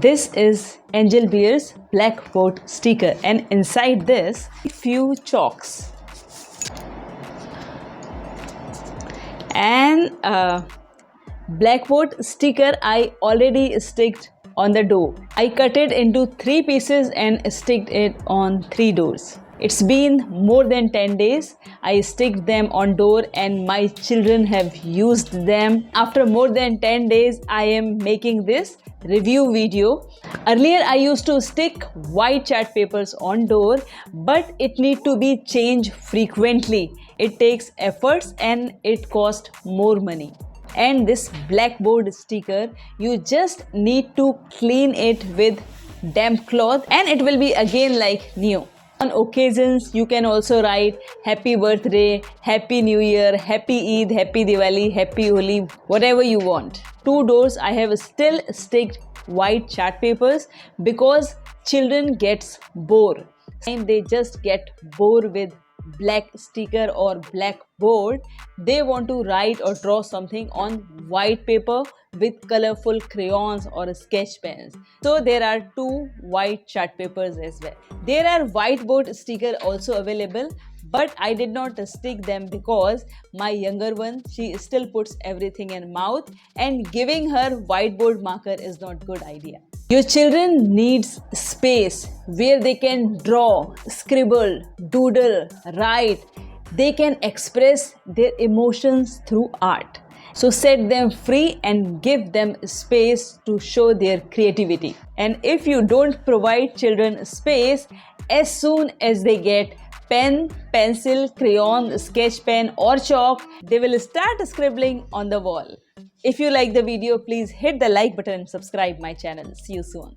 This is Angel Beer's blackboard sticker, and inside this few chalks and blackboard sticker I already sticked on the door. I cut it into 3 pieces and sticked it on 3 doors. It's been more than 10 days. I sticked them on door and my children have used them. After more than 10 days, I am making this review video. Earlier, I used to stick white chart papers on door, but it need to be changed frequently. It takes efforts and it costs more money. And this blackboard sticker, you just need to clean it with damp cloth and it will be again like new. On occasions, you can also write Happy Birthday, Happy New Year, Happy Eid, Happy Diwali, Happy Holi, whatever you want. 2 doors I have still sticked white chart papers because children gets bored. And they just get bored with black sticker or black board. They want to write or draw something on white paper with colorful crayons or sketch pens. So there are 2 white chart papers as well. There are whiteboard sticker also available, but I did not stick them because my younger one, she still puts everything in mouth and giving her whiteboard marker is not good idea. Your children needs space where they can draw, scribble, doodle, write. They can express their emotions through art. So set them free and give them space to show their creativity. And if you don't provide children space, as soon as they get pen, pencil, crayon, sketch pen or chalk, they will start scribbling on the wall. If you like the video, please hit the like button and subscribe my channel. See you soon.